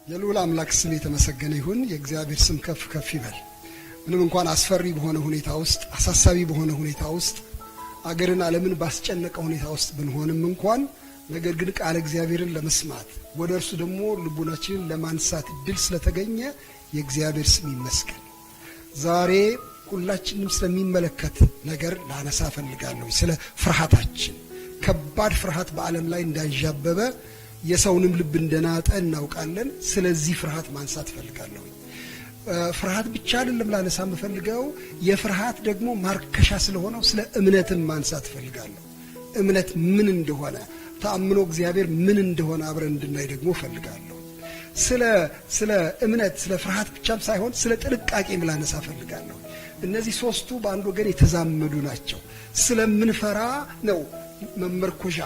የልዑል አምላክ ስም የተመሰገነ ይሁን። የእግዚአብሔር ስም ከፍ ከፍ ይበል። ምንም እንኳን አስፈሪ በሆነ ሁኔታ ውስጥ አሳሳቢ በሆነ ሁኔታ ውስጥ አገርን ዓለምን ባስጨነቀ ሁኔታ ውስጥ ብንሆንም እንኳን ነገር ግን ቃል እግዚአብሔርን ለመስማት ወደ እርሱ ደግሞ ልቡናችንን ለማንሳት እድል ስለተገኘ የእግዚአብሔር ስም ይመስገን። ዛሬ ሁላችንም ስለሚመለከት ነገር ላነሳ ፈልጋለሁ። ስለ ፍርሃታችን ከባድ ፍርሃት በዓለም ላይ እንዳንዣበበ የሰውንም ልብ እንደናጠ እናውቃለን። ስለዚህ ፍርሃት ማንሳት ፈልጋለሁ። ፍርሃት ብቻ አይደለም ላነሳ የምፈልገው፣ የፍርሃት ደግሞ ማርከሻ ስለሆነው ስለ እምነትም ማንሳት ፈልጋለሁ። እምነት ምን እንደሆነ፣ ተአምኖ እግዚአብሔር ምን እንደሆነ አብረን እንድናይ ደግሞ ፈልጋለሁ። ስለ እምነት ስለ ፍርሃት ብቻም ሳይሆን ስለ ጥንቃቄም ላነሳ ፈልጋለሁ። እነዚህ ሶስቱ በአንድ ወገን የተዛመዱ ናቸው። ስለምንፈራ ነው መመርኮዣ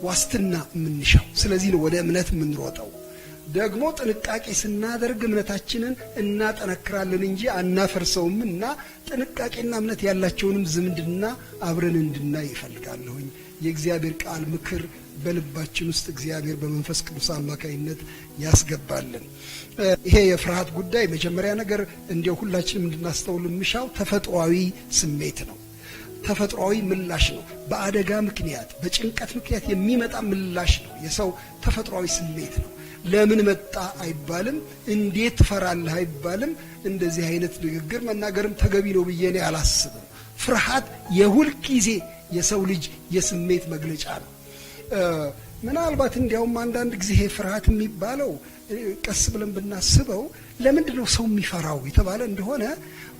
ዋስትና የምንሻው። ስለዚህ ነው ወደ እምነት የምንሮጠው። ደግሞ ጥንቃቄ ስናደርግ እምነታችንን እናጠነክራለን እንጂ አናፈርሰውም። እና ጥንቃቄና እምነት ያላቸውንም ዝምድና አብረን እንድናይ ይፈልጋለሁኝ። የእግዚአብሔር ቃል ምክር በልባችን ውስጥ እግዚአብሔር በመንፈስ ቅዱስ አማካይነት ያስገባልን። ይሄ የፍርሃት ጉዳይ መጀመሪያ ነገር እንዲያው ሁላችንም እንድናስተውል የምሻው ተፈጥሯዊ ስሜት ነው። ተፈጥሯዊ ምላሽ ነው። በአደጋ ምክንያት በጭንቀት ምክንያት የሚመጣ ምላሽ ነው። የሰው ተፈጥሯዊ ስሜት ነው። ለምን መጣ አይባልም፣ እንዴት ትፈራለህ አይባልም። እንደዚህ አይነት ንግግር መናገርም ተገቢ ነው ብዬ እኔ አላስብም። ፍርሃት የሁል ጊዜ የሰው ልጅ የስሜት መግለጫ ነው። ምናልባት እንዲያውም አንዳንድ ጊዜ ይሄ ፍርሃት የሚባለው ቀስ ብለን ብናስበው ለምንድን ነው ሰው የሚፈራው የተባለ እንደሆነ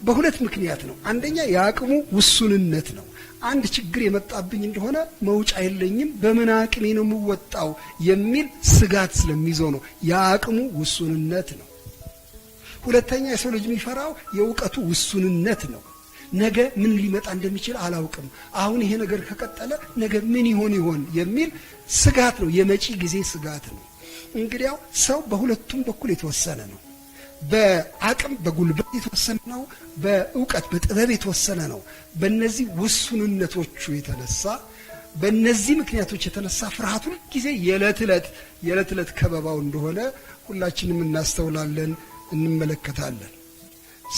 በሁለት ምክንያት ነው። አንደኛ የአቅሙ ውሱንነት ነው። አንድ ችግር የመጣብኝ እንደሆነ መውጫ የለኝም፣ በምን አቅሜ ነው የምወጣው የሚል ስጋት ስለሚይዘው ነው። የአቅሙ ውሱንነት ነው። ሁለተኛ የሰው ልጅ የሚፈራው የእውቀቱ ውሱንነት ነው። ነገ ምን ሊመጣ እንደሚችል አላውቅም፣ አሁን ይሄ ነገር ከቀጠለ ነገ ምን ይሆን የሚል ስጋት ነው። የመጪ ጊዜ ስጋት ነው። እንግዲያው ሰው በሁለቱም በኩል የተወሰነ ነው። በአቅም በጉልበት የተወሰነ ነው። በእውቀት በጥበብ የተወሰነ ነው። በእነዚህ ውሱንነቶቹ የተነሳ በእነዚህ ምክንያቶች የተነሳ ፍርሃት ሁሉ ጊዜ የዕለት ዕለት ከበባው እንደሆነ ሁላችንም እናስተውላለን፣ እንመለከታለን።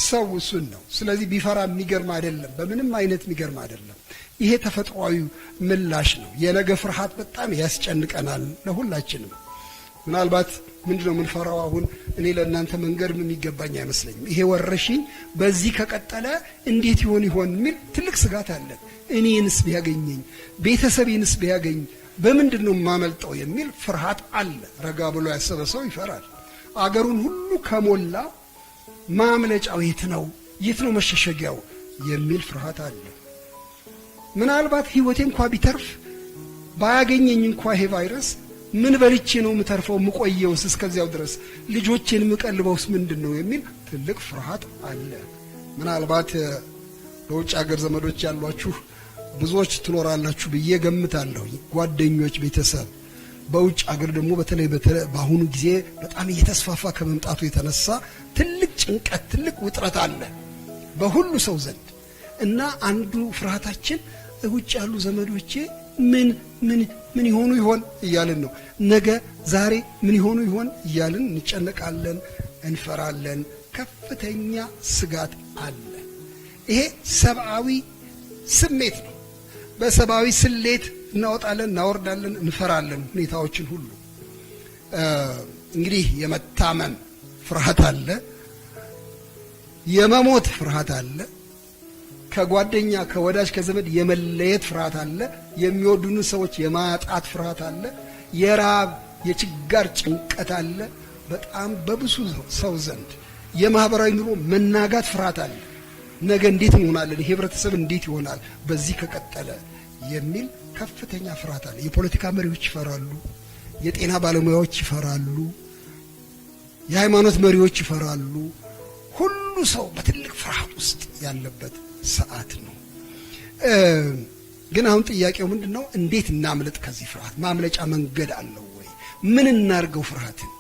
ሰው ውሱን ነው። ስለዚህ ቢፈራ የሚገርም አይደለም፣ በምንም አይነት የሚገርም አይደለም። ይሄ ተፈጥሯዊ ምላሽ ነው። የነገ ፍርሃት በጣም ያስጨንቀናል ለሁላችንም። ምናልባት ምንድነው የምንፈራው? አሁን እኔ ለእናንተ መንገር የሚገባኝ አይመስለኝም። ይሄ ወረሽኝ በዚህ ከቀጠለ እንዴት ይሆን የሚል ትልቅ ስጋት አለ። እኔንስ ቢያገኘኝ፣ ቤተሰቤንስ ቢያገኝ በምንድን ነው የማመልጠው የሚል ፍርሃት አለ። ረጋ ብሎ ያሰበ ሰው ይፈራል። አገሩን ሁሉ ከሞላ ማምለጫው የት ነው መሸሸጊያው የሚል ፍርሃት አለ። ምናልባት ህይወቴ እንኳ ቢተርፍ ባያገኘኝ እንኳ ይሄ ቫይረስ ምን በልቼ ነው የምተርፈው የምቆየውስ እስከዚያው ድረስ ልጆቼን የምቀልበውስ ምንድን ነው የሚል ትልቅ ፍርሃት አለ። ምናልባት በውጭ ሀገር ዘመዶች ያሏችሁ ብዙዎች ትኖራላችሁ ብዬ ገምታለሁ። ጓደኞች፣ ቤተሰብ በውጭ ሀገር ደግሞ በተለይ በአሁኑ ጊዜ በጣም እየተስፋፋ ከመምጣቱ የተነሳ ትልቅ ጭንቀት፣ ትልቅ ውጥረት አለ በሁሉ ሰው ዘንድ እና አንዱ ፍርሃታችን ውጭ ያሉ ዘመዶቼ ምን ይሆኑ ይሆን እያልን ነው። ነገ ዛሬ ምን ይሆኑ ይሆን እያልን እንጨነቃለን፣ እንፈራለን። ከፍተኛ ስጋት አለ። ይሄ ሰብአዊ ስሜት ነው። በሰብአዊ ስሌት እናወጣለን፣ እናወርዳለን፣ እንፈራለን ሁኔታዎችን ሁሉ። እንግዲህ የመታመም ፍርሃት አለ፣ የመሞት ፍርሃት አለ፣ ከጓደኛ ከወዳጅ ከዘመድ የመለየት ፍርሃት አለ፣ የሚወዱን ሰዎች የማጣት ፍርሃት አለ፣ የራብ የችጋር ጭንቀት አለ። በጣም በብዙ ሰው ዘንድ የማህበራዊ ኑሮ መናጋት ፍርሃት አለ። ነገ እንዴት እንሆናለን? ህብረተሰብ እንዴት ይሆናል በዚህ ከቀጠለ የሚል ከፍተኛ ፍርሃት አለ። የፖለቲካ መሪዎች ይፈራሉ፣ የጤና ባለሙያዎች ይፈራሉ፣ የሃይማኖት መሪዎች ይፈራሉ። ሁሉ ሰው በትልቅ ፍርሃት ውስጥ ያለበት ሰዓት ነው። ግን አሁን ጥያቄው ምንድነው? እንዴት እናምልጥ ከዚህ ፍርሃት? ማምለጫ መንገድ አለው ወይ? ምን እናርገው? ፍርሃትን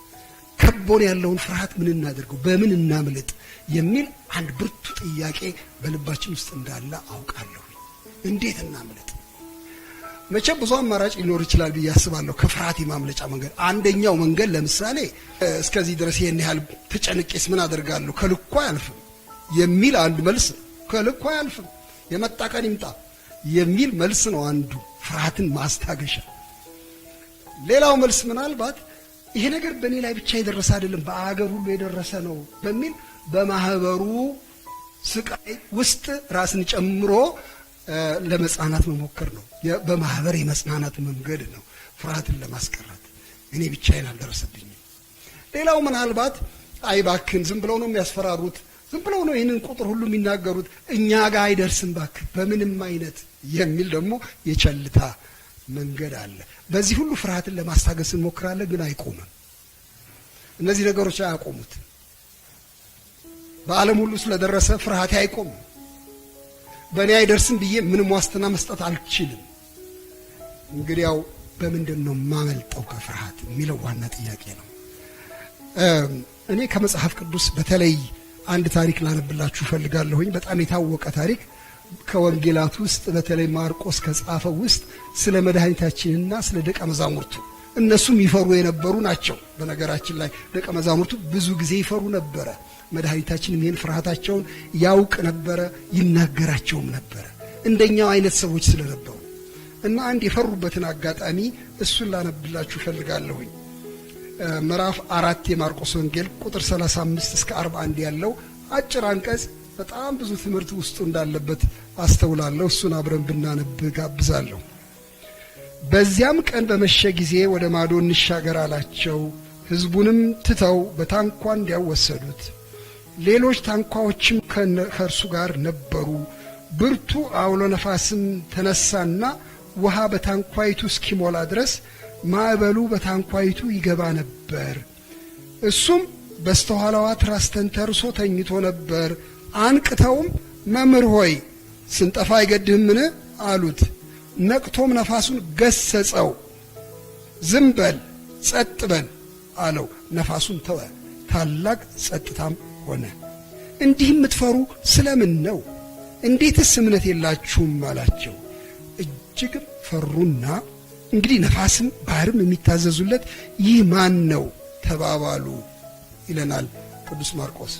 ከቦን ያለውን ፍርሃት ምን እናደርገው? በምን እናምልጥ የሚል አንድ ብርቱ ጥያቄ በልባችን ውስጥ እንዳለ አውቃለሁ። እንዴት እናምልጥ? መቼም ብዙ አማራጭ ሊኖር ይችላል ብዬ አስባለሁ ከፍርሃት የማምለጫ መንገድ። አንደኛው መንገድ ለምሳሌ እስከዚህ ድረስ ይሄን ያህል ተጨንቄስ ምን አደርጋለሁ ከልኩ አያልፍም የሚል አንድ መልስ ነው። ከልኩ አያልፍም የመጣ ቀን ይምጣ የሚል መልስ ነው አንዱ ፍርሃትን ማስታገሻ። ሌላው መልስ ምናልባት ይሄ ነገር በእኔ ላይ ብቻ የደረሰ አይደለም በአገር ሁሉ የደረሰ ነው በሚል በማህበሩ ስቃይ ውስጥ ራስን ጨምሮ ለመጽናናት መሞከር ነው። በማህበር የመጽናናት መንገድ ነው ፍርሃትን ለማስቀረት። እኔ ብቻዬን አልደረሰብኝም። ሌላው ምናልባት አይባክን ዝም ብለው ነው የሚያስፈራሩት፣ ዝም ብለው ነው ይህንን ቁጥር ሁሉ የሚናገሩት፣ እኛ ጋር አይደርስም ባክ በምንም አይነት የሚል ደግሞ የቸልታ መንገድ አለ። በዚህ ሁሉ ፍርሃትን ለማስታገስ እንሞክራለን፣ ግን አይቆምም። እነዚህ ነገሮች አያቆሙት። በዓለም ሁሉ ስለደረሰ ፍርሃቴ አይቆምም። በእኔ አይደርስም ብዬ ምንም ዋስትና መስጠት አልችልም። እንግዲያው በምንድን ነው ማመልጠው ከፍርሃት የሚለው ዋና ጥያቄ ነው። እኔ ከመጽሐፍ ቅዱስ በተለይ አንድ ታሪክ ላነብላችሁ ፈልጋለሁኝ። በጣም የታወቀ ታሪክ ከወንጌላት ውስጥ በተለይ ማርቆስ ከጻፈው ውስጥ ስለ መድኃኒታችንና ስለ ደቀ መዛሙርቱ። እነሱም ይፈሩ የነበሩ ናቸው። በነገራችን ላይ ደቀ መዛሙርቱ ብዙ ጊዜ ይፈሩ ነበረ። መድኃኒታችንም ይህን ፍርሃታቸውን ያውቅ ነበረ፣ ይናገራቸውም ነበረ እንደኛው አይነት ሰዎች ስለነበሩ እና አንድ የፈሩበትን አጋጣሚ እሱን ላነብላችሁ ፈልጋለሁኝ። ምዕራፍ 4 የማርቆስ ወንጌል ቁጥር 35 እስከ 41 ያለው አጭር አንቀጽ በጣም ብዙ ትምህርት ውስጡ እንዳለበት አስተውላለሁ። እሱን አብረን ብናነብ ጋብዛለሁ። በዚያም ቀን በመሸ ጊዜ ወደ ማዶ እንሻገር አላቸው። ሕዝቡንም ትተው በታንኳ እንዲያወሰዱት ሌሎች ታንኳዎችም ከእርሱ ጋር ነበሩ። ብርቱ አውሎ ነፋስም ተነሳና ውሃ በታንኳይቱ እስኪሞላ ድረስ ማዕበሉ በታንኳይቱ ይገባ ነበር። እሱም በስተኋላዋ ትራስ ተንተርሶ ተኝቶ ነበር። አንቅተውም መምህር ሆይ ስንጠፋ አይገድህምን አሉት። ነቅቶም ነፋሱን ገሰጸው። ዝም በል ጸጥ በል አለው። ነፋሱን ተወ፣ ታላቅ ጸጥታም ሆነ። እንዲህ የምትፈሩ ስለምን ነው? እንዴትስ እምነት የላችሁም አላቸው። እጅግም ፈሩና እንግዲህ ነፋስም ባህርም የሚታዘዙለት ይህ ማን ነው ተባባሉ ይለናል ቅዱስ ማርቆስ።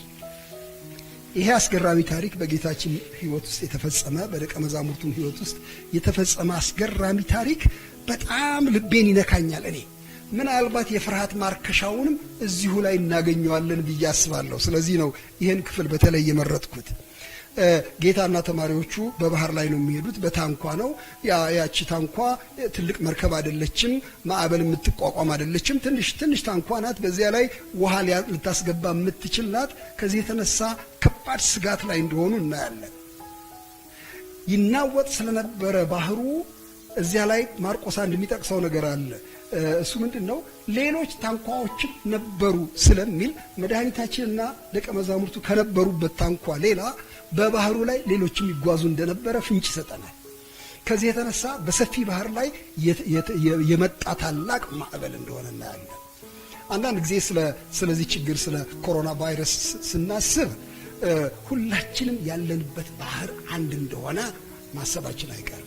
ይሄ አስገራሚ ታሪክ በጌታችን ሕይወት ውስጥ የተፈጸመ በደቀ መዛሙርቱም ሕይወት ውስጥ የተፈጸመ አስገራሚ ታሪክ በጣም ልቤን ይነካኛል። እኔ ምናልባት የፍርሃት ማርከሻውንም እዚሁ ላይ እናገኘዋለን ብዬ አስባለሁ። ስለዚህ ነው ይህን ክፍል በተለይ የመረጥኩት። ጌታና ተማሪዎቹ በባህር ላይ ነው የሚሄዱት። በታንኳ ነው። ያቺ ታንኳ ትልቅ መርከብ አይደለችም፣ ማዕበል የምትቋቋም አይደለችም። ትንሽ ታንኳ ናት። በዚያ ላይ ውሃ ልታስገባ የምትችል ናት። ከዚህ የተነሳ ከባድ ስጋት ላይ እንደሆኑ እናያለን። ይናወጥ ስለነበረ ባህሩ እዚያ ላይ ማርቆስ አንድ የሚጠቅሰው ነገር አለ። እሱ ምንድነው? ሌሎች ታንኳዎችም ነበሩ ስለሚል መድኃኒታችንና ደቀ መዛሙርቱ ከነበሩበት ታንኳ ሌላ በባህሩ ላይ ሌሎችም ይጓዙ እንደነበረ ፍንጭ ይሰጠናል። ከዚህ የተነሳ በሰፊ ባህር ላይ የመጣ ታላቅ ማዕበል እንደሆነ እናያለን። አንዳንድ ጊዜ ስለዚህ ችግር ስለ ኮሮና ቫይረስ ስናስብ ሁላችንም ያለንበት ባህር አንድ እንደሆነ ማሰባችን አይቀርም።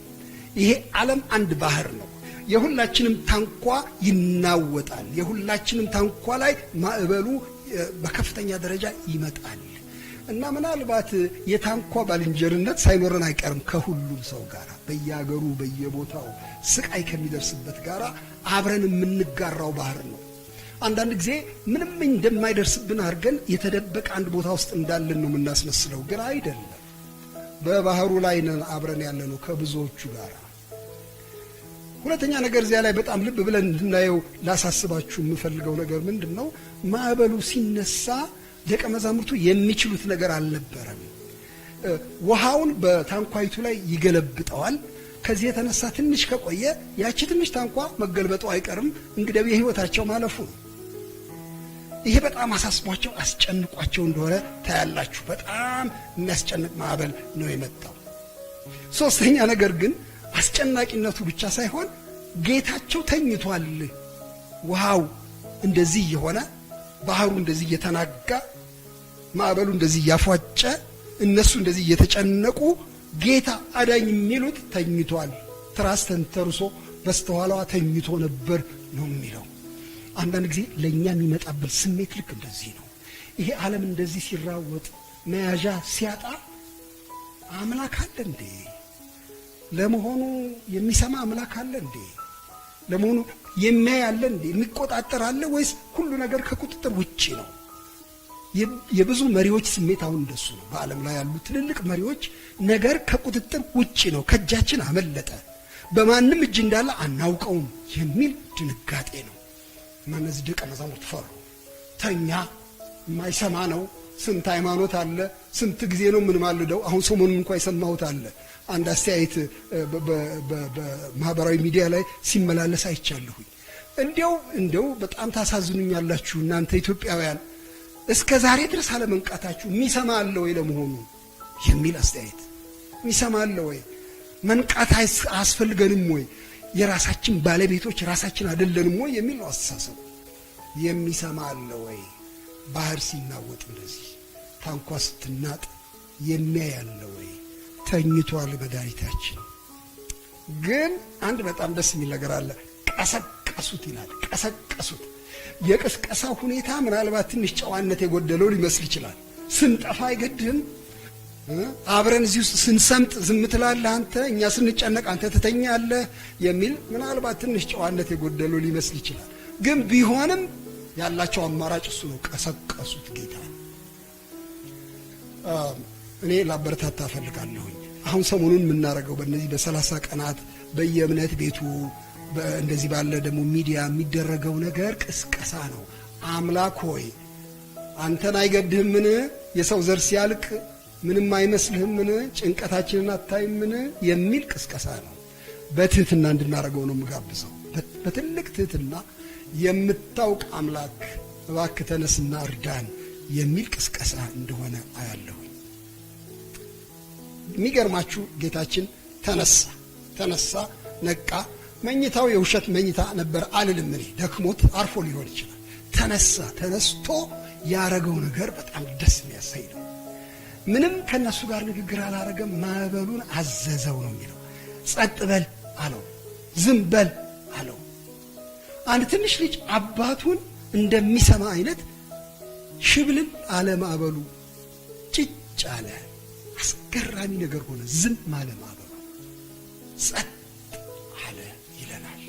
ይሄ ዓለም አንድ ባህር ነው። የሁላችንም ታንኳ ይናወጣል። የሁላችንም ታንኳ ላይ ማዕበሉ በከፍተኛ ደረጃ ይመጣል እና ምናልባት የታንኳ ባልንጀርነት ሳይኖረን አይቀርም ከሁሉም ሰው ጋር በየአገሩ በየቦታው ስቃይ ከሚደርስበት ጋር አብረን የምንጋራው ባህር ነው። አንዳንድ ጊዜ ምንም እንደማይደርስብን አድርገን የተደበቀ አንድ ቦታ ውስጥ እንዳለን ነው የምናስመስለው፣ ግን አይደለም። በባህሩ ላይ ነን አብረን ያለነው ከብዙዎቹ ጋር። ሁለተኛ ነገር እዚያ ላይ በጣም ልብ ብለን እንድናየው ላሳስባችሁ የምፈልገው ነገር ምንድነው? ማዕበሉ ሲነሳ ደቀ መዛሙርቱ የሚችሉት ነገር አልነበረም። ውሃውን በታንኳይቱ ላይ ይገለብጠዋል። ከዚህ የተነሳ ትንሽ ከቆየ ያቺ ትንሽ ታንኳ መገልበጡ አይቀርም። እንግዲህ የህይወታቸው ማለፉ ነው። ይሄ በጣም አሳስቧቸው አስጨንቋቸው እንደሆነ ታያላችሁ። በጣም የሚያስጨንቅ ማዕበል ነው የመጣው። ሶስተኛ ነገር ግን አስጨናቂነቱ ብቻ ሳይሆን ጌታቸው ተኝቷል። ውሃው እንደዚህ የሆነ ባህሩ እንደዚህ እየተናጋ ማዕበሉ እንደዚህ እያፏጨ እነሱ እንደዚህ እየተጨነቁ ጌታ አዳኝ የሚሉት ተኝቷል፣ ትራስ ተንተርሶ በስተኋላዋ ተኝቶ ነበር ነው የሚለው። አንዳንድ ጊዜ ለኛ የሚመጣብን ስሜት ልክ እንደዚህ ነው። ይሄ ዓለም እንደዚህ ሲራወጥ መያዣ ሲያጣ አምላክ አለ እንዴ? ለመሆኑ የሚሰማ አምላክ አለ እንዴ? ለመሆኑ የሚያይ አለ እንዴ? የሚቆጣጠር አለ ወይስ ሁሉ ነገር ከቁጥጥር ውጪ ነው? የብዙ መሪዎች ስሜት አሁን እንደሱ ነው። በዓለም ላይ ያሉ ትልልቅ መሪዎች ነገር ከቁጥጥር ውጪ ነው፣ ከእጃችን አመለጠ፣ በማንም እጅ እንዳለ አናውቀውም የሚል ድንጋጤ ነው። እነዚህ ደቀ መዛሙርት ፈሩ። ተኛ፣ የማይሰማ ነው። ስንት ሃይማኖት አለ፣ ስንት ጊዜ ነው ምን ማልደው። አሁን ሰሞኑን እንኳን የሰማሁት አለ አንድ አስተያየት በማህበራዊ ሚዲያ ላይ ሲመላለስ አይቻለሁኝ። እንዲያው በጣም ታሳዝኑኛላችሁ እናንተ ኢትዮጵያውያን፣ እስከ ዛሬ ድረስ አለመንቃታችሁ። የሚሰማ አለ ወይ ለመሆኑ የሚል አስተያየት። የሚሰማ አለ ወይ? መንቃት አያስፈልገንም ወይ? የራሳችን ባለቤቶች ራሳችን አይደለንም ወይ የሚል ነው አስተሳሰቡ። የሚሰማ አለ ወይ? ባህር ሲናወጥ እንደዚህ ታንኳ ስትናጥ የሚያይ አለ ወይ? ተኝቷል መድኃኒታችን። ግን አንድ በጣም ደስ የሚል ነገር አለ። ቀሰቀሱት ይላል። ቀሰቀሱት። የቅስቀሳ ሁኔታ ምናልባት ትንሽ ጨዋነት የጎደለው ሊመስል ይችላል። ስንጠፋ አይገድህም? አብረን እዚህ ውስጥ ስንሰምጥ ዝም ትላለህ አንተ፣ እኛ ስንጨነቅ አንተ ትተኛለህ የሚል ምናልባት ትንሽ ጨዋነት የጎደለው ሊመስል ይችላል። ግን ቢሆንም ያላቸው አማራጭ እሱ ነው። ቀሰቀሱት ጌታ። እኔ ላበረታታ እፈልጋለሁኝ። አሁን ሰሞኑን የምናደርገው በእነዚህ በ30 ቀናት በየእምነት ቤቱ እንደዚህ ባለ ደግሞ ሚዲያ የሚደረገው ነገር ቅስቀሳ ነው። አምላክ ሆይ አንተን አይገድህምን? የሰው ዘር ሲያልቅ ምንም አይመስልህምን? ጭንቀታችንን አታይምን? የሚል ቅስቀሳ ነው። በትህትና እንድናደርገው ነው የምጋብዘው። በትልቅ ትህትና የምታውቅ አምላክ እባክህ ተነስና እርዳን የሚል ቅስቀሳ እንደሆነ አያለሁ። የሚገርማችሁ ጌታችን ተነሳ፣ ነቃ። መኝታው የውሸት መኝታ ነበር አልልም እኔ፣ ደክሞት አርፎ ሊሆን ይችላል። ተነስቶ ያረገው ነገር በጣም ደስ የሚያሰኝ ነው። ምንም ከነሱ ጋር ንግግር አላረገም። ማዕበሉን አዘዘው ነው የሚለው። ጸጥ በል አለው፣ ዝም በል አለው። አንድ ትንሽ ልጅ አባቱን እንደሚሰማ አይነት ሽብልል አለ። ማዕበሉ ጭጭ አለ። አስገራሚ ነገር ሆነ። ዝም አለ ማዕበሉ፣ ጸጥ አለ ይለናል።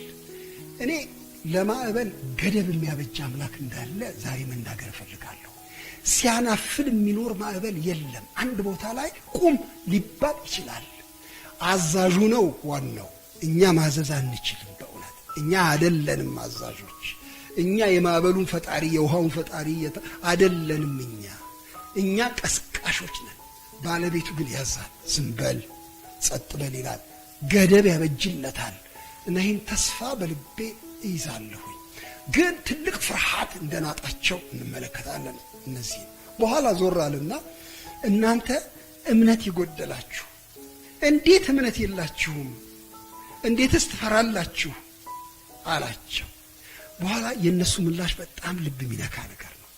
እኔ ለማዕበል ገደብ የሚያበጅ አምላክ እንዳለ ዛሬ መናገር እፈልጋለሁ። ሲያናፍል የሚኖር ማዕበል የለም። አንድ ቦታ ላይ ቁም ሊባል ይችላል። አዛዡ ነው ዋናው። እኛ ማዘዝ አንችልም። በእውነት እኛ አይደለንም አዛዦች። እኛ የማዕበሉን ፈጣሪ የውሃውን ፈጣሪ አይደለንም። እኛ ቀስቃሾች ነን። ባለቤቱ ግን ያዛል። ዝም በል ጸጥ በል ይላል። ገደብ ያበጅለታል። እና ይህን ተስፋ በልቤ እይዛለሁኝ። ግን ትልቅ ፍርሃት እንደናጣቸው እንመለከታለን። እነዚህ በኋላ ዞር አለና እናንተ እምነት ይጎደላችሁ፣ እንዴት እምነት የላችሁም? እንዴትስ ትፈራላችሁ አላቸው። በኋላ የነሱ ምላሽ በጣም ልብ የሚነካ ነገር ነው።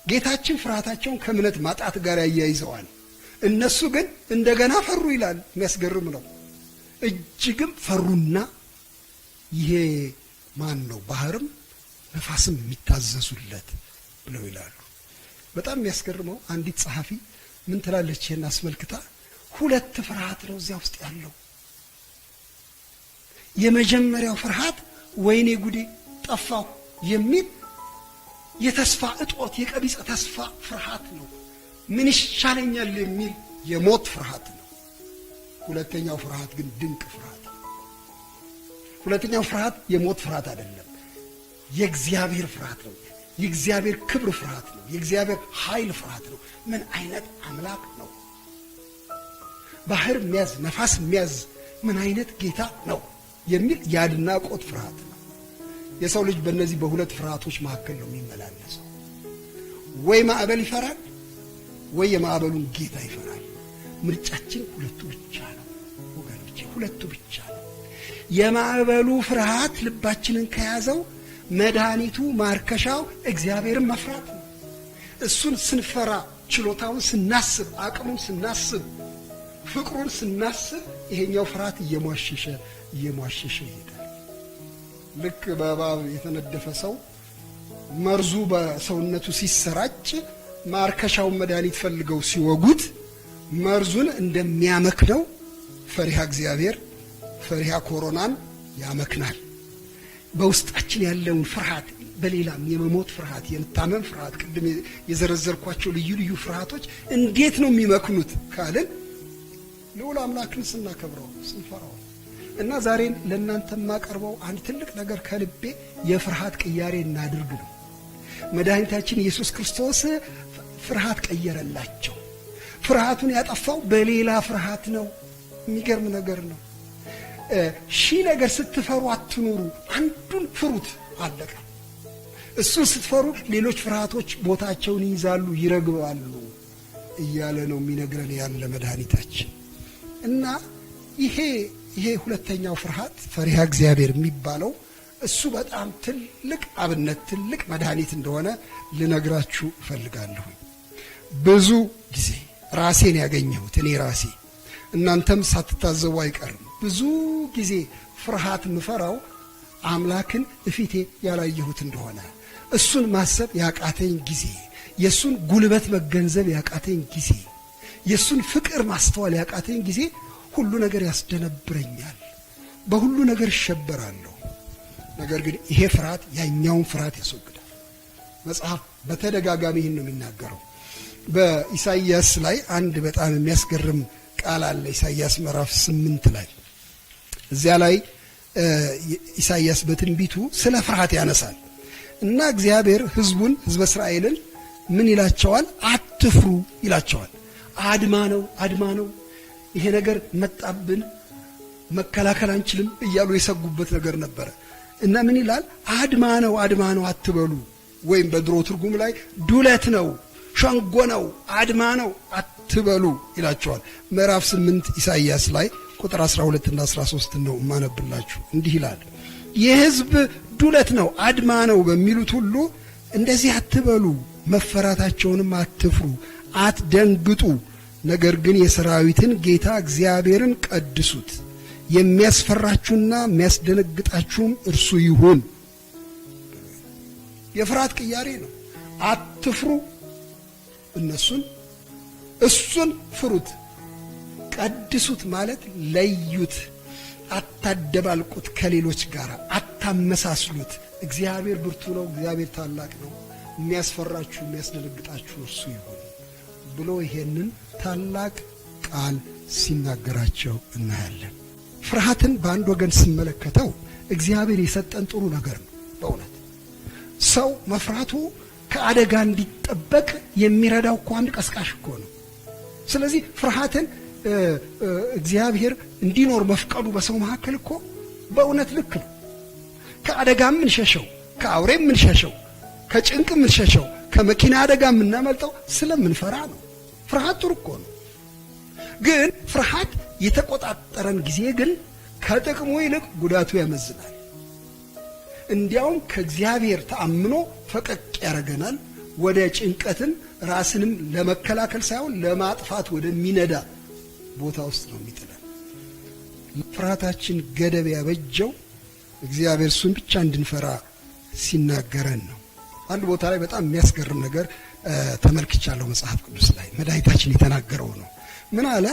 ጌታችን ፍርሃታቸውን ከእምነት ማጣት ጋር ያያይዘዋል። እነሱ ግን እንደገና ፈሩ ይላል። የሚያስገርም ነው። እጅግም ፈሩና ይሄ ማን ነው ባህርም ነፋስም የሚታዘዙለት ብለው ይላሉ። በጣም የሚያስገርመው አንዲት ጸሐፊ ምን ትላለች ይሄን አስመልክታ? ሁለት ፍርሃት ነው እዚያ ውስጥ ያለው። የመጀመሪያው ፍርሃት ወይኔ ጉዴ ጠፋሁ የሚል የተስፋ እጦት የቀቢጸ ተስፋ ፍርሃት ነው። ምን ይሻለኛል የሚል የሞት ፍርሃት ነው። ሁለተኛው ፍርሃት ግን ድንቅ ፍርሃት ነው። ሁለተኛው ፍርሃት የሞት ፍርሃት አይደለም፣ የእግዚአብሔር ፍርሃት ነው። የእግዚአብሔር ክብር ፍርሃት ነው። የእግዚአብሔር ኃይል ፍርሃት ነው። ምን አይነት አምላክ ነው! ባህር የሚያዝ ነፋስ የሚያዝ ምን አይነት ጌታ ነው የሚል የአድናቆት ፍርሃት ነው። የሰው ልጅ በእነዚህ በሁለት ፍርሃቶች መካከል ነው የሚመላለሰው። ወይ ማዕበል ይፈራል፣ ወይ የማዕበሉን ጌታ ይፈራል። ምርጫችን ሁለቱ ብቻ ነው ወገኖቼ፣ ሁለቱ ብቻ ነው። የማዕበሉ ፍርሃት ልባችንን ከያዘው መድኃኒቱ ማርከሻው እግዚአብሔርን መፍራት ነው። እሱን ስንፈራ፣ ችሎታውን ስናስብ፣ አቅሙን ስናስብ ፍቅሩን ስናስብ ይሄኛው ፍርሃት እየሟሸሸ ይሄዳል። ልክ በእባብ የተነደፈ ሰው መርዙ በሰውነቱ ሲሰራጭ ማርከሻውን መድኃኒት ፈልገው ሲወጉት መርዙን እንደሚያመክነው ፈሪሃ እግዚአብሔር ፈሪሃ ኮሮናን ያመክናል። በውስጣችን ያለውን ፍርሃት በሌላም የመሞት ፍርሃት፣ የመታመም ፍርሃት፣ ቅድም የዘረዘርኳቸው ልዩ ልዩ ፍርሃቶች እንዴት ነው የሚመክኑት ካልን ልዑል አምላክን ስናከብረው ስንፈራው እና ዛሬ ለእናንተ የማቀርበው አንድ ትልቅ ነገር ከልቤ የፍርሃት ቅያሬ እናድርግ ነው። መድኃኒታችን ኢየሱስ ክርስቶስ ፍርሃት ቀየረላቸው። ፍርሃቱን ያጠፋው በሌላ ፍርሃት ነው። የሚገርም ነገር ነው። ሺህ ነገር ስትፈሩ አትኑሩ፣ አንዱን ፍሩት፣ አለቀ። እሱን ስትፈሩ ሌሎች ፍርሃቶች ቦታቸውን ይይዛሉ፣ ይረግባሉ እያለ ነው የሚነግረን ያለ መድኃኒታችን። እና ይሄ ሁለተኛው ፍርሃት ፈሪሃ እግዚአብሔር የሚባለው እሱ በጣም ትልቅ አብነት ትልቅ መድኃኒት እንደሆነ ልነግራችሁ እፈልጋለሁ። ብዙ ጊዜ ራሴን ያገኘሁት እኔ ራሴ እናንተም ሳትታዘቡ አይቀርም። ብዙ ጊዜ ፍርሃት ምፈራው አምላክን እፊቴ ያላየሁት እንደሆነ እሱን ማሰብ ያቃተኝ ጊዜ፣ የሱን ጉልበት መገንዘብ ያቃተኝ ጊዜ፣ የሱን ፍቅር ማስተዋል ያቃተኝ ጊዜ ሁሉ ነገር ያስደነብረኛል፣ በሁሉ ነገር እሸበራለሁ። ነገር ግን ይሄ ፍርሃት ያኛውን ፍርሃት ያስወግዳል። መጽሐፍ በተደጋጋሚ ይህን ነው የሚናገረው። በኢሳይያስ ላይ አንድ በጣም የሚያስገርም ቃል አለ። ኢሳይያስ ምዕራፍ 8 ላይ እዚያ ላይ ኢሳይያስ በትንቢቱ ስለ ፍርሃት ያነሳል እና እግዚአብሔር ህዝበ እስራኤልን ምን ይላቸዋል? አትፍሩ ይላቸዋል። አድማ ነው ይሄ ነገር መጣብን መከላከል አንችልም እያሉ የሰጉበት ነገር ነበረ እና ምን ይላል? አድማ ነው አትበሉ፣ ወይም በድሮ ትርጉም ላይ ዱለት ነው፣ ሸንጎ ነው፣ አድማ ነው አትበሉ ይላቸዋል። ምዕራፍ 8 ኢሳይያስ ላይ ቁጥር 12 እና 13 ነው ማነብላችሁ። እንዲህ ይላል፣ የህዝብ ዱለት ነው አድማ ነው በሚሉት ሁሉ እንደዚህ አትበሉ፣ መፈራታቸውንም አትፍሩ፣ አትደንግጡ። ነገር ግን የሰራዊትን ጌታ እግዚአብሔርን ቀድሱት፣ የሚያስፈራችሁና የሚያስደነግጣችሁም እርሱ ይሁን። የፍርሃት ቅያሬ ነው። አትፍሩ፣ እሱን ፍሩት። ቀድሱት ማለት ለዩት፣ አታደባልቁት፣ ከሌሎች ጋር አታመሳስሉት። እግዚአብሔር ብርቱ ነው፣ እግዚአብሔር ታላቅ ነው፣ የሚያስፈራችሁ የሚያስደነግጣችሁ እርሱ ይሁን ብሎ ይሄንን ታላቅ ቃል ሲናገራቸው እናያለን። ፍርሃትን በአንድ ወገን ስመለከተው እግዚአብሔር የሰጠን ጥሩ ነገር ነው። በእውነት ሰው መፍራቱ ከአደጋ እንዲጠበቅ የሚረዳው እኮ አንድ ቀስቃሽ እኮ ነው። ስለዚህ ፍርሃትን እግዚአብሔር እንዲኖር መፍቀዱ በሰው መካከል እኮ በእውነት ልክ ነው። ከአደጋ የምንሸሸው፣ ከአውሬ የምንሸሸው፣ ከጭንቅ የምንሸሸው፣ ከመኪና አደጋ የምናመልጠው ስለምንፈራ ነው። ፍርሃት ጥሩ እኮ ነው። ግን ፍርሃት የተቆጣጠረን ጊዜ ግን ከጥቅሙ ይልቅ ጉዳቱ ያመዝናል። እንዲያውም ከእግዚአብሔር ተአምኖ ፈቀቅ ያደርገናል። ወደ ጭንቀትን ራስንም ለመከላከል ሳይሆን ለማጥፋት ወደሚነዳ ቦታ ውስጥ ነው የሚጥለን። ፍርሃታችን ገደብ ያበጀው እግዚአብሔር እሱን ብቻ እንድንፈራ ሲናገረን ነው። አንድ ቦታ ላይ በጣም የሚያስገርም ነገር ተመልክቻለሁ መጽሐፍ ቅዱስ ላይ መድኃኒታችን የተናገረው ነው። ምን አለ?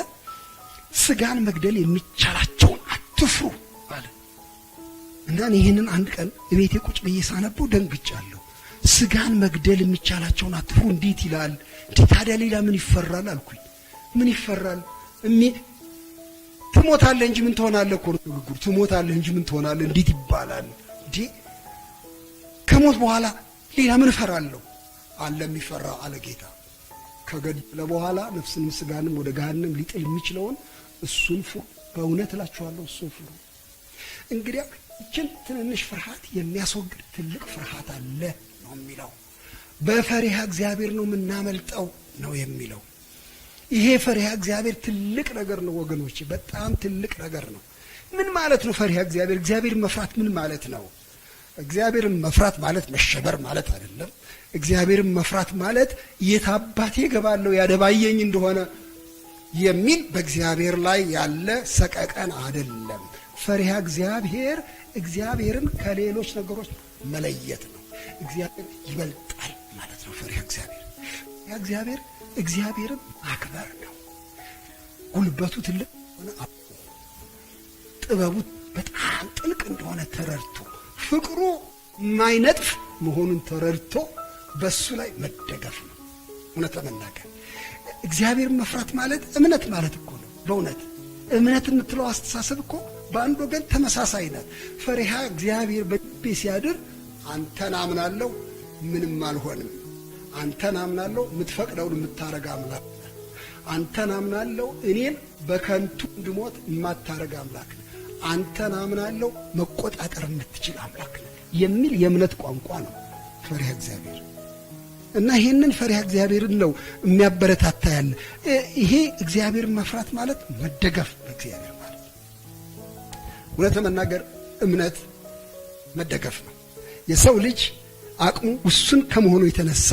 ስጋን መግደል የሚቻላቸውን አትፍሩ አለ። እና ይህንን አንድ ቀን እቤቴ ቁጭ ብዬ ሳነበው ደንግጫለሁ። ስጋን መግደል የሚቻላቸውን አትፍሩ እንዴት ይላል? እንዴት ታዲያ ሌላ ምን ይፈራል አልኩኝ። ምን ይፈራል? ትሞታለህ እንጂ ምን ትሆናለህ እኮ ነው ንግግሩ። ትሞታለህ እንጂ ምን ትሆናለህ እንዴት ይባላል እንዴ? ከሞት በኋላ ሌላ ምን እፈራለሁ? አለ የሚፈራ አለ ጌታ። ከገደለ በኋላ ነፍስንም ስጋንም ወደ ገሃነም ሊጥል የሚችለውን እሱን ፍሩ። በእውነት እላችኋለሁ እሱን ፍሩ። እንግዲህ ይህችን ትንንሽ ፍርሃት የሚያስወግድ ትልቅ ፍርሃት አለ ነው የሚለው። በፈሪሃ እግዚአብሔር ነው የምናመልጠው ነው የሚለው። ይሄ ፈሪሃ እግዚአብሔር ትልቅ ነገር ነው ወገኖቼ፣ በጣም ትልቅ ነገር ነው። ምን ማለት ነው ፈሪሃ እግዚአብሔር? እግዚአብሔርን መፍራት ምን ማለት ነው? እግዚአብሔርን መፍራት ማለት መሸበር ማለት አይደለም። እግዚአብሔርን መፍራት ማለት የት አባቴ እገባለሁ ያደባየኝ እንደሆነ የሚል በእግዚአብሔር ላይ ያለ ሰቀቀን አይደለም። ፈሪሃ እግዚአብሔር እግዚአብሔርን ከሌሎች ነገሮች መለየት ነው። እግዚአብሔር ይበልጣል ማለት ነው። ፈሪሃ እግዚአብሔር እግዚአብሔርን አክበር ነው። ጉልበቱ ትልቅ ሆነ፣ ጥበቡ በጣም ጥልቅ እንደሆነ ተረድቶ፣ ፍቅሩ የማይነጥፍ መሆኑን ተረድቶ በሱ ላይ መደገፍ ነው። እውነት ለመናገር እግዚአብሔርን መፍራት ማለት እምነት ማለት እኮ ነው። በእውነት እምነት የምትለው አስተሳሰብ እኮ በአንድ ወገን ተመሳሳይነት። ፈሪሃ እግዚአብሔር በልቤ ሲያድር አንተን አምናለሁ፣ ምንም አልሆንም። አንተን አምናለሁ፣ የምትፈቅደውን የምታረግ አምላክ ነህ። አንተን አምናለሁ፣ እኔን በከንቱ እንድሞት የማታረግ አምላክ ነህ። አንተን አምናለሁ፣ መቆጣጠር የምትችል አምላክ ነህ የሚል የእምነት ቋንቋ ነው ፈሪሃ እግዚአብሔር። እና ይሄንን ፈሪሃ እግዚአብሔርን ነው የሚያበረታታ ያለ። ይሄ እግዚአብሔርን መፍራት ማለት መደገፍ በእግዚአብሔር ማለት ነው። እውነት ለመናገር እምነት መደገፍ ነው። የሰው ልጅ አቅሙ ውሱን ከመሆኑ የተነሳ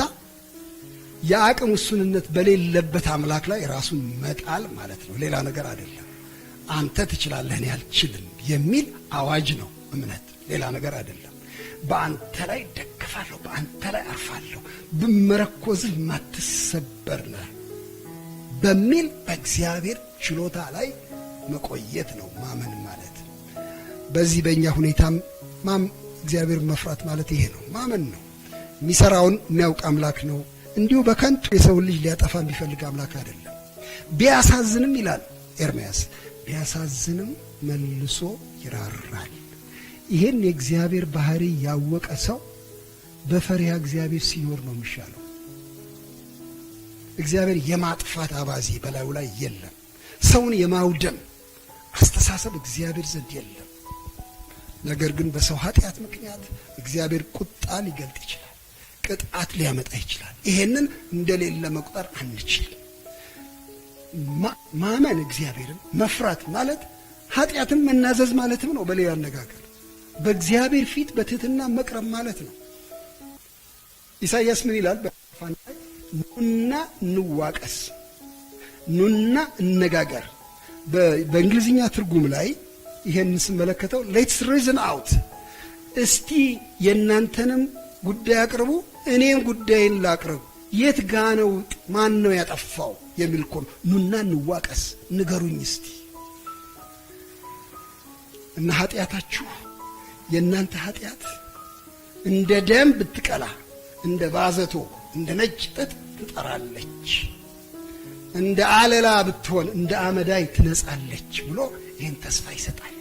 የአቅም ውሱንነት በሌለበት አምላክ ላይ ራሱን መጣል ማለት ነው። ሌላ ነገር አይደለም። አንተ ትችላለህ እኔ አልችልም የሚል አዋጅ ነው እምነት፣ ሌላ ነገር አይደለም። በአንተ ላይ ደግፋለሁ፣ በአንተ ላይ አርፋለሁ፣ ብመረኮዝህ ማትሰበር ነህ በሚል በእግዚአብሔር ችሎታ ላይ መቆየት ነው ማመን ማለት። በዚህ በእኛ ሁኔታም እግዚአብሔር መፍራት ማለት ይሄ ነው፣ ማመን ነው። የሚሰራውን የሚያውቅ አምላክ ነው። እንዲሁ በከንቱ የሰው ልጅ ሊያጠፋ የሚፈልግ አምላክ አይደለም። ቢያሳዝንም ይላል ኤርምያስ፣ ቢያሳዝንም መልሶ ይራራል። ይሄን የእግዚአብሔር ባህሪ ያወቀ ሰው በፈሪሃ እግዚአብሔር ሲኖር ነው የሚሻለው። እግዚአብሔር የማጥፋት አባዜ በላዩ ላይ የለም። ሰውን የማውደም አስተሳሰብ እግዚአብሔር ዘንድ የለም። ነገር ግን በሰው ኃጢአት ምክንያት እግዚአብሔር ቁጣ ሊገልጥ ይችላል፣ ቅጣት ሊያመጣ ይችላል። ይሄንን እንደሌለ መቁጠር አንችልም። ማመን እግዚአብሔርን መፍራት ማለት ኃጢአትን መናዘዝ ማለትም ነው። በሌላ አነጋገር በእግዚአብሔር ፊት በትህትና መቅረብ ማለት ነው። ኢሳይያስ ምን ይላል? ኑና እንዋቀስ፣ ኑና እነጋገር። በእንግሊዝኛ ትርጉም ላይ ይሄንን ስመለከተው ሌትስ ሪዝን አውት፣ እስቲ የእናንተንም ጉዳይ አቅርቡ እኔም ጉዳይን ላቅርብ። የት ጋ ነው ማን ነው ያጠፋው የሚል እኮ ነው። ኑና እንዋቀስ፣ ንገሩኝ እስቲ። እና ኃጢአታችሁ የእናንተ ኃጢአት እንደ ደም ብትቀላ እንደ ባዘቶ እንደ ነጭ ጥጥ ትጠራለች፣ እንደ አለላ ብትሆን እንደ አመዳይ ትነጻለች ብሎ ይህን ተስፋ ይሰጣል።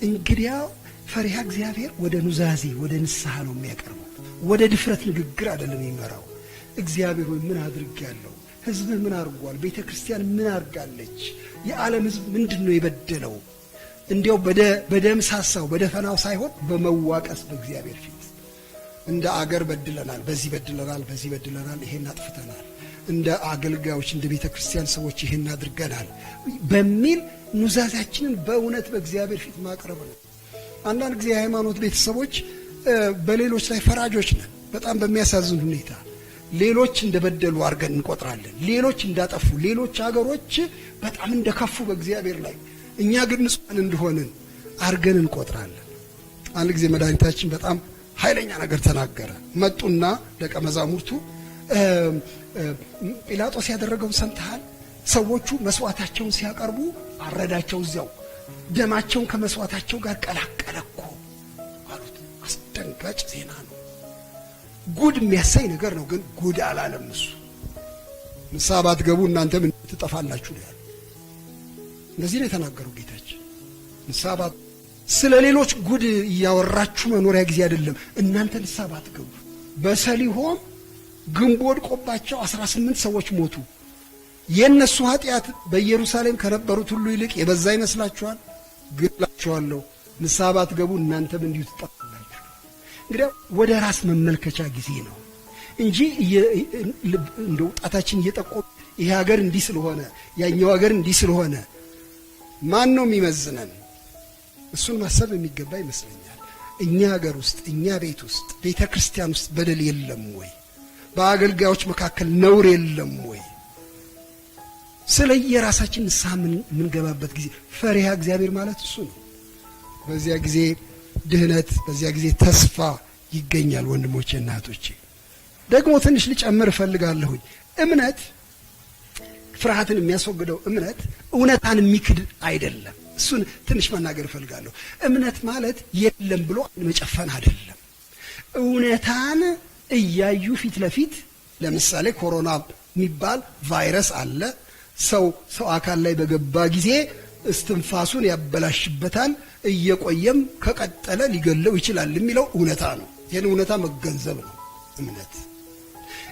እንግዲያው ፈሪሃ እግዚአብሔር ወደ ኑዛዜ ወደ ንስሐ ነው የሚያቀርበው፣ ወደ ድፍረት ንግግር አይደለም የሚመራው። እግዚአብሔር ሆይ ምን አድርጌያለሁ? ሕዝብህ ምን አድርጓል? ቤተ ክርስቲያን ምን አድርጋለች? የዓለም ሕዝብ ምንድን ነው የበደለው? እንዲያው በደም ሳሳው በደፈናው ሳይሆን በመዋቀስ በእግዚአብሔር ፊት እንደ አገር በድለናል፣ በዚህ በድለናል፣ በዚህ በድለናል፣ ይሄን አጥፍተናል፣ እንደ አገልጋዮች እንደ ቤተ ክርስቲያን ሰዎች ይሄን አድርገናል በሚል ኑዛዜያችንን በእውነት በእግዚአብሔር ፊት ማቅረብ ነው። አንዳንድ ጊዜ የሃይማኖት ቤተሰቦች በሌሎች ላይ ፈራጆች ነን። በጣም በሚያሳዝን ሁኔታ ሌሎች እንደበደሉ አድርገን እንቆጥራለን። ሌሎች እንዳጠፉ፣ ሌሎች አገሮች በጣም እንደከፉ በእግዚአብሔር ላይ፣ እኛ ግን ንጹሐን እንደሆንን አድርገን እንቆጥራለን። አንድ ጊዜ መድኃኒታችን በጣም ኃይለኛ ነገር ተናገረ። መጡና ደቀ መዛሙርቱ ጲላጦስ ያደረገውን ሰምተሃል? ሰዎቹ መስዋዕታቸውን ሲያቀርቡ አረዳቸው፣ እዚያው ደማቸውን ከመስዋዕታቸው ጋር ቀላቀለ እኮ አሉት። አስደንጋጭ ዜና ነው። ጉድ የሚያሳይ ነገር ነው። ግን ጉድ አላለም እሱ። ንስሐ ባትገቡ እናንተም ትጠፋላችሁ ነው ያለው። እንደዚህ ነው የተናገረው ጌታችን። ንስሐ ስለ ሌሎች ጉድ እያወራችሁ መኖሪያ ጊዜ አይደለም። እናንተ ንስሐ ባትገቡ በሰሊሆም ግንብ ወድቆባቸው 18 ሰዎች ሞቱ። የነሱ ኃጢአት በኢየሩሳሌም ከነበሩት ሁሉ ይልቅ የበዛ ይመስላችኋል? ግን እላችኋለሁ ንስሐ ባትገቡ እናንተም እንዲሁ ትጠፋላችሁ። እንግዲህ ወደ ራስ መመልከቻ ጊዜ ነው እንጂ እንደው ጣታችን እየጠቆመ ይሄ ሀገር እንዲህ ስለሆነ ያኛው ሀገር እንዲህ ስለሆነ ማን ነው የሚመዝነን? እሱን ማሰብ የሚገባ ይመስለኛል። እኛ ሀገር ውስጥ እኛ ቤት ውስጥ ቤተ ክርስቲያን ውስጥ በደል የለም ወይ? በአገልጋዮች መካከል ነውር የለም ወይ? ስለየራሳችን ንስሐ የምንገባበት ጊዜ ፈሪሃ እግዚአብሔር ማለት እሱ ነው። በዚያ ጊዜ ድህነት፣ በዚያ ጊዜ ተስፋ ይገኛል። ወንድሞቼ እና እህቶቼ ደግሞ ትንሽ ልጨምር እፈልጋለሁኝ። እምነት ፍርሃትን የሚያስወግደው እምነት እውነታን የሚክድ አይደለም። እሱን ትንሽ መናገር እፈልጋለሁ። እምነት ማለት የለም ብሎ መጨፈን አይደለም። እውነታን እያዩ ፊት ለፊት ለምሳሌ ኮሮና የሚባል ቫይረስ አለ። ሰው አካል ላይ በገባ ጊዜ እስትንፋሱን ያበላሽበታል፣ እየቆየም ከቀጠለ ሊገለው ይችላል የሚለው እውነታ ነው። ይሄን እውነታ መገንዘብ ነው እምነት።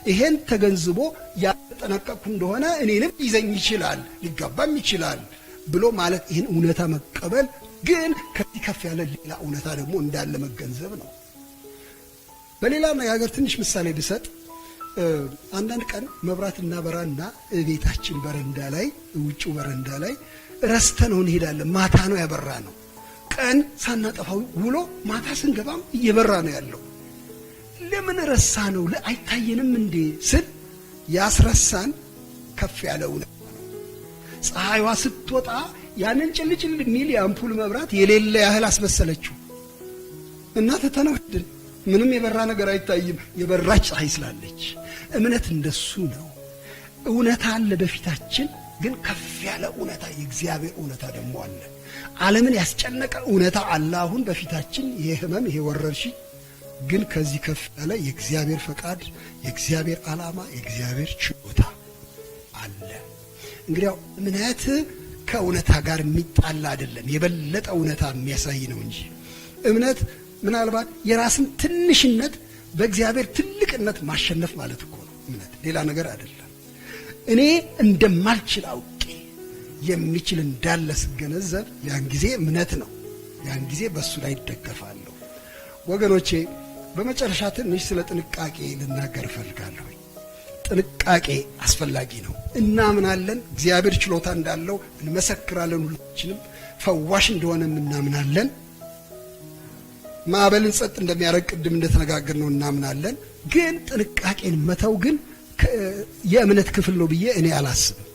ይሄን ተገንዝቦ ያጠናቀቅኩ እንደሆነ እኔንም ይዘኝ ይችላል፣ ሊጋባም ይችላል ብሎ ማለት ይሄን እውነታ መቀበል፣ ግን ከዚህ ከፍ ያለ ሌላ እውነታ ደግሞ እንዳለ መገንዘብ ነው። በሌላ ነገር ትንሽ ምሳሌ ብሰጥ አንዳንድ ቀን መብራት እናበራና ቤታችን በረንዳ ላይ ውጭው በረንዳ ላይ ረስተነው እንሄዳለን። ማታ ነው ያበራ ነው። ቀን ሳናጠፋው ውሎ ማታ ስንገባም እየበራ ነው ያለው። ለምን ረሳ ነው አይታየንም እንዴ ስል ያስረሳን ከፍ ያለ እውነት ነው። ፀሐይዋ ስትወጣ ያንን ጭልጭል የሚል የአምፑል መብራት የሌለ ያህል አስመሰለችው እና ተተነወድን። ምንም የበራ ነገር አይታይም፣ የበራች ፀሐይ ስላለች። እምነት እንደሱ ነው። እውነታ አለ በፊታችን፣ ግን ከፍ ያለ እውነታ የእግዚአብሔር እውነታ ደግሞ አለ። ዓለምን ያስጨነቀ እውነታ አለ አሁን በፊታችን። ይሄ ህመም፣ ይሄ ወረርሽኝ፣ ግን ከዚህ ከፍ ያለ የእግዚአብሔር ፈቃድ፣ የእግዚአብሔር ዓላማ፣ የእግዚአብሔር ችሎታ አለ። እንግዲያው እምነት ከእውነታ ጋር የሚጣላ አይደለም፣ የበለጠ እውነታ የሚያሳይ ነው እንጂ እምነት ምናልባት የራስን ትንሽነት በእግዚአብሔር ትልቅነት ማሸነፍ ማለት እኮ ነው እምነት፣ ሌላ ነገር አይደለም። እኔ እንደማልችል አውቄ የሚችል እንዳለ ስገነዘብ ያን ጊዜ እምነት ነው። ያን ጊዜ በሱ ላይ ይደገፋለሁ። ወገኖቼ በመጨረሻ ትንሽ ስለ ጥንቃቄ ልናገር እፈልጋለሁ። ጥንቃቄ አስፈላጊ ነው። እናምናለን፣ እግዚአብሔር ችሎታ እንዳለው እንመሰክራለን። ሁላችንም ፈዋሽ እንደሆነም እናምናለን። ማዕበልን ጸጥ እንደሚያደርግ ቅድም እንደተነጋገርነው እናምናለን። ግን ጥንቃቄን መተው ግን የእምነት ክፍል ነው ብዬ እኔ አላስብም።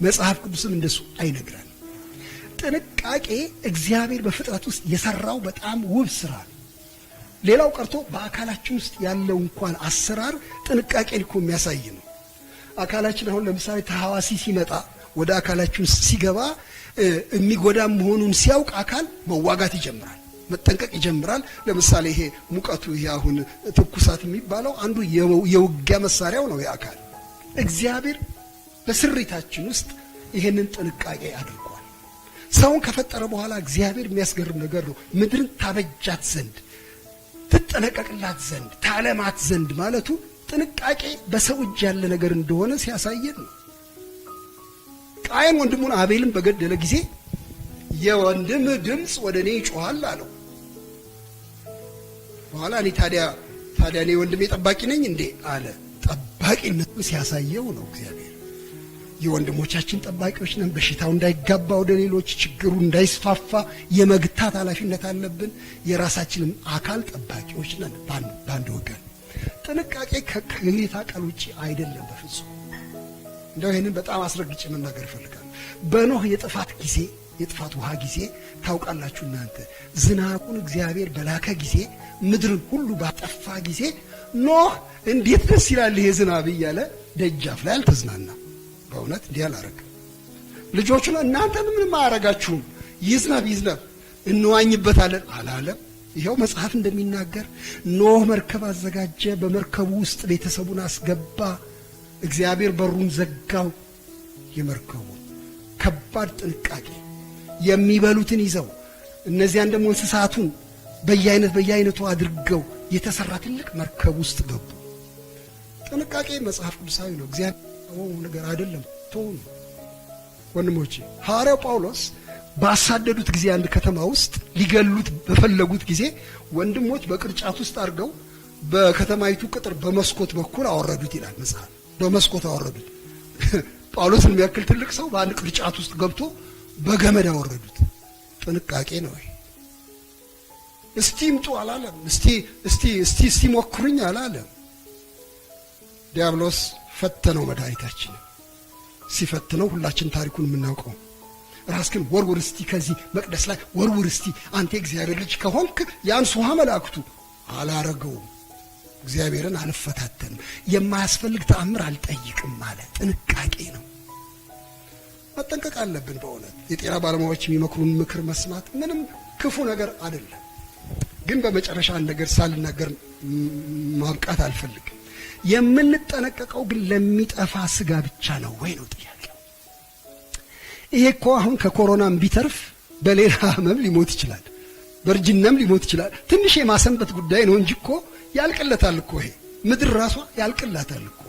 መጽሐፍ ቅዱስም እንደሱ አይነግረን። ጥንቃቄ እግዚአብሔር በፍጥረት ውስጥ የሰራው በጣም ውብ ስራ ነው። ሌላው ቀርቶ በአካላችን ውስጥ ያለው እንኳን አሰራር ጥንቃቄን እኮ የሚያሳይ ነው። አካላችን አሁን ለምሳሌ ተሐዋሲ ሲመጣ ወደ አካላችን ውስጥ ሲገባ የሚጎዳም መሆኑን ሲያውቅ አካል መዋጋት ይጀምራል፣ መጠንቀቅ ይጀምራል። ለምሳሌ ይሄ ሙቀቱ፣ ይሄ አሁን ትኩሳት የሚባለው አንዱ የውጊያ መሳሪያው ነው የአካል። እግዚአብሔር በስሪታችን ውስጥ ይሄንን ጥንቃቄ አድርጓል። ሰውን ከፈጠረ በኋላ እግዚአብሔር የሚያስገርም ነገር ነው። ምድርን ታበጃት ዘንድ፣ ትጠነቀቅላት ዘንድ፣ ታለማት ዘንድ ማለቱ ጥንቃቄ በሰው እጅ ያለ ነገር እንደሆነ ሲያሳየን ነው። ቃየን ወንድሙን አቤልን በገደለ ጊዜ የወንድም ድምፅ ወደ እኔ ይጮሃል አለው። በኋላ እኔ ታዲያ እኔ ወንድሜ ጠባቂ ነኝ እንዴ አለ። ጠባቂነቱ ሲያሳየው ነው እግዚአብሔር። የወንድሞቻችን ጠባቂዎች ነን። በሽታው እንዳይጋባ ወደ ሌሎች፣ ችግሩ እንዳይስፋፋ የመግታት ኃላፊነት አለብን። የራሳችንን አካል ጠባቂዎች ነን በአንድ ወገን። ጥንቃቄ ከጌታ ቃል ውጪ አይደለም በፍጹም። እንደው ይህንን በጣም አስረግጬ መናገር እፈልጋለሁ። በኖህ የጥፋት ውሃ ጊዜ ታውቃላችሁ እናንተ፣ ዝናቡን እግዚአብሔር በላከ ጊዜ፣ ምድርን ሁሉ ባጠፋ ጊዜ ኖህ እንዴት ደስ ይላል ይሄ ዝናብ እያለ ደጃፍ ላይ አልተዝናናም። በእውነት እንዲህ አላረገም። ልጆቹን እናንተ ምንም አያረጋችሁም፣ ይዝነብ እንዋኝበታለን አላለም። ይኸው መጽሐፍ እንደሚናገር ኖህ መርከብ አዘጋጀ፣ በመርከቡ ውስጥ ቤተሰቡን አስገባ፣ እግዚአብሔር በሩን ዘጋው። የመርከቡ ከባድ ጥንቃቄ፣ የሚበሉትን ይዘው እነዚያን ደግሞ እንስሳቱን በየአይነቱ አድርገው የተሰራ ትልቅ መርከብ ውስጥ ገቡ። ጥንቃቄ መጽሐፍ ቅዱሳዊ ነው፣ እግዚአብሔር ነገር አይደለም። ተውኑ ወንድሞቼ። ሐዋርያው ጳውሎስ ባሳደዱት ጊዜ አንድ ከተማ ውስጥ ሊገሉት በፈለጉት ጊዜ ወንድሞች በቅርጫት ውስጥ አድርገው በከተማይቱ ቅጥር በመስኮት በኩል አወረዱት ይላል መጽሐፍ። በመስኮት አወረዱት። ጳውሎስን የሚያክል ትልቅ ሰው በአንድ ቅርጫት ውስጥ ገብቶ በገመድ አወረዱት። ጥንቃቄ ነው ይሄ። እስቲ ምጡ አላለም። እስቲ ሞክሩኝ አላለም። ዲያብሎስ ፈተነው መድኃኒታችን። ሲፈትነው ሁላችን ታሪኩን የምናውቀው ራስክን ወርውር እስቲ ከዚህ መቅደስ ላይ ወርውር እስቲ አንተ እግዚአብሔር ልጅ ከሆንክ ያንሱሃ መላእክቱ አላረገውም። እግዚአብሔርን አልፈታተንም፣ የማያስፈልግ ተአምር አልጠይቅም ማለት ጥንቃቄ ነው። መጠንቀቅ አለብን። በእውነት የጤና ባለሙያዎች የሚመክሩን ምክር መስማት ምንም ክፉ ነገር አይደለም። ግን በመጨረሻ አንድ ነገር ሳልናገር ማብቃት አልፈልግም። የምንጠነቀቀው ግን ለሚጠፋ ስጋ ብቻ ነው ወይ ነው ጥያቄው። ይሄ እኮ አሁን ከኮሮናም ቢተርፍ በሌላ ህመም ሊሞት ይችላል፣ በርጅናም ሊሞት ይችላል። ትንሽ የማሰንበት ጉዳይ ነው እንጂ እኮ ያልቅለታል እኮ ይሄ ምድር ራሷ ያልቅላታል እኮ።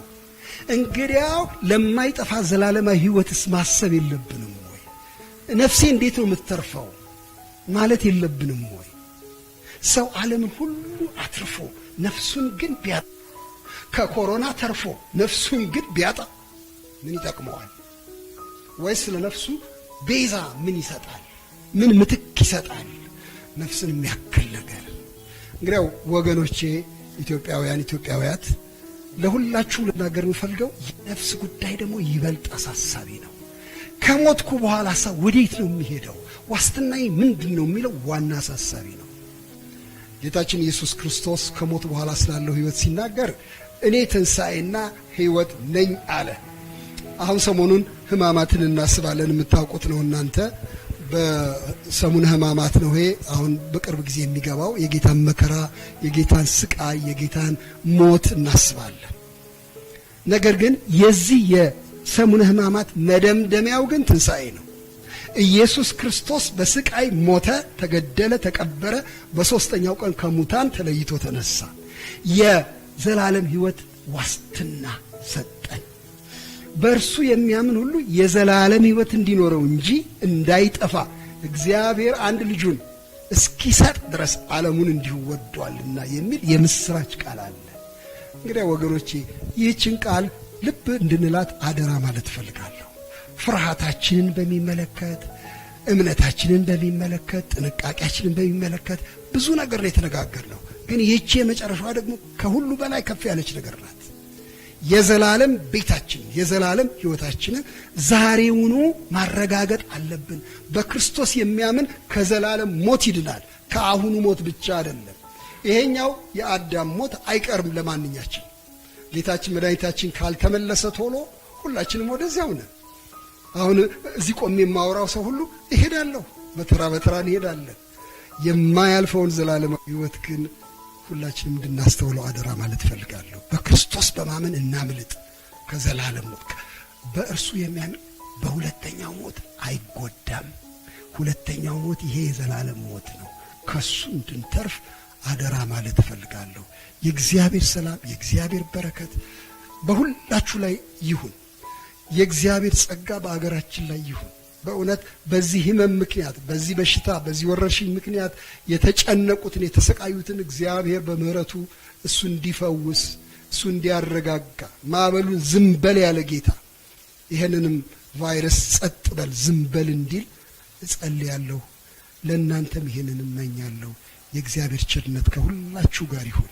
እንግዲያው ለማይጠፋ ዘላለማዊ ህይወትስ ማሰብ የለብንም ወይ? ነፍሴ እንዴት ነው የምትተርፈው ማለት የለብንም ወይ? ሰው ዓለምን ሁሉ አትርፎ ነፍሱን ግን ቢያጣ፣ ከኮሮና ተርፎ ነፍሱን ግን ቢያጣ ምን ይጠቅመዋል? ወይስ ለነፍሱ ቤዛ ምን ይሰጣል? ምን ምትክ ይሰጣል? ነፍስን የሚያክል ነገር። እንግዲያው ወገኖቼ ኢትዮጵያውያን ኢትዮጵያውያት ለሁላችሁ ልናገር የምፈልገው የነፍስ ጉዳይ ደግሞ ይበልጥ አሳሳቢ ነው። ከሞትኩ በኋላ ሰው ወዴት ነው የሚሄደው? ዋስትናዬ ምንድነው የሚለው ዋና አሳሳቢ ነው። ጌታችን ኢየሱስ ክርስቶስ ከሞት በኋላ ስላለው ህይወት ሲናገር እኔ ትንሣኤና ህይወት ነኝ አለ። አሁን ሰሞኑን ህማማትን እናስባለን፣ የምታውቁት ነው እናንተ። በሰሙነ ህማማት ነው ይሄ አሁን በቅርብ ጊዜ የሚገባው። የጌታን መከራ፣ የጌታን ስቃይ፣ የጌታን ሞት እናስባለን። ነገር ግን የዚህ የሰሙነ ህማማት መደምደሚያው ግን ትንሣኤ ነው። ኢየሱስ ክርስቶስ በስቃይ ሞተ፣ ተገደለ፣ ተቀበረ፣ በሶስተኛው ቀን ከሙታን ተለይቶ ተነሳ። የዘላለም ህይወት ዋስትና ሰጠን። በእርሱ የሚያምን ሁሉ የዘላለም ህይወት እንዲኖረው እንጂ እንዳይጠፋ እግዚአብሔር አንድ ልጁን እስኪሰጥ ድረስ ዓለሙን እንዲሁ ወዷልና የሚል የምስራች ቃል አለ። እንግዲህ ወገኖቼ ይህችን ቃል ልብ እንድንላት አደራ ማለት እፈልጋለሁ። ፍርሃታችንን በሚመለከት፣ እምነታችንን በሚመለከት፣ ጥንቃቄያችንን በሚመለከት ብዙ ነገር ነው የተነጋገርነው። ግን ይህቺ የመጨረሻዋ ደግሞ ከሁሉ በላይ ከፍ ያለች ነገር ናት። የዘላለም ቤታችን፣ የዘላለም ህይወታችንን ዛሬውኑ ማረጋገጥ አለብን። በክርስቶስ የሚያምን ከዘላለም ሞት ይድናል። ከአሁኑ ሞት ብቻ አይደለም። ይሄኛው የአዳም ሞት አይቀርም ለማንኛችን። ጌታችን መድኃኒታችን ካልተመለሰ ቶሎ ሁላችንም ወደዚያው ነን። አሁን እዚህ ቆሜ የማወራው ሰው ሁሉ እሄዳለሁ፣ በተራ በተራ እንሄዳለን። የማያልፈውን ዘላለማዊ ህይወት ግን ሁላችንም እንድናስተውለው አደራ ማለት ፈልጋለሁ። በክርስቶስ በማመን እናምልጥ ከዘላለም ሞት። በእርሱ የሚያምን በሁለተኛው ሞት አይጎዳም። ሁለተኛው ሞት ይሄ የዘላለም ሞት ነው። ከሱ እንድንተርፍ አደራ ማለት ፈልጋለሁ። የእግዚአብሔር ሰላም፣ የእግዚአብሔር በረከት በሁላችሁ ላይ ይሁን። የእግዚአብሔር ጸጋ በአገራችን ላይ ይሁን። በእውነት በዚህ ህመም ምክንያት፣ በዚህ በሽታ፣ በዚህ ወረርሽኝ ምክንያት የተጨነቁትን የተሰቃዩትን እግዚአብሔር በምህረቱ እሱ እንዲፈውስ፣ እሱ እንዲያረጋጋ፣ ማዕበሉን ዝም በል ያለ ጌታ ይሄንንም ቫይረስ ጸጥ በል ዝም በል እንዲል እጸልያለሁ። ለእናንተም ይሄንን እመኛለሁ። የእግዚአብሔር ቸርነት ከሁላችሁ ጋር ይሁን።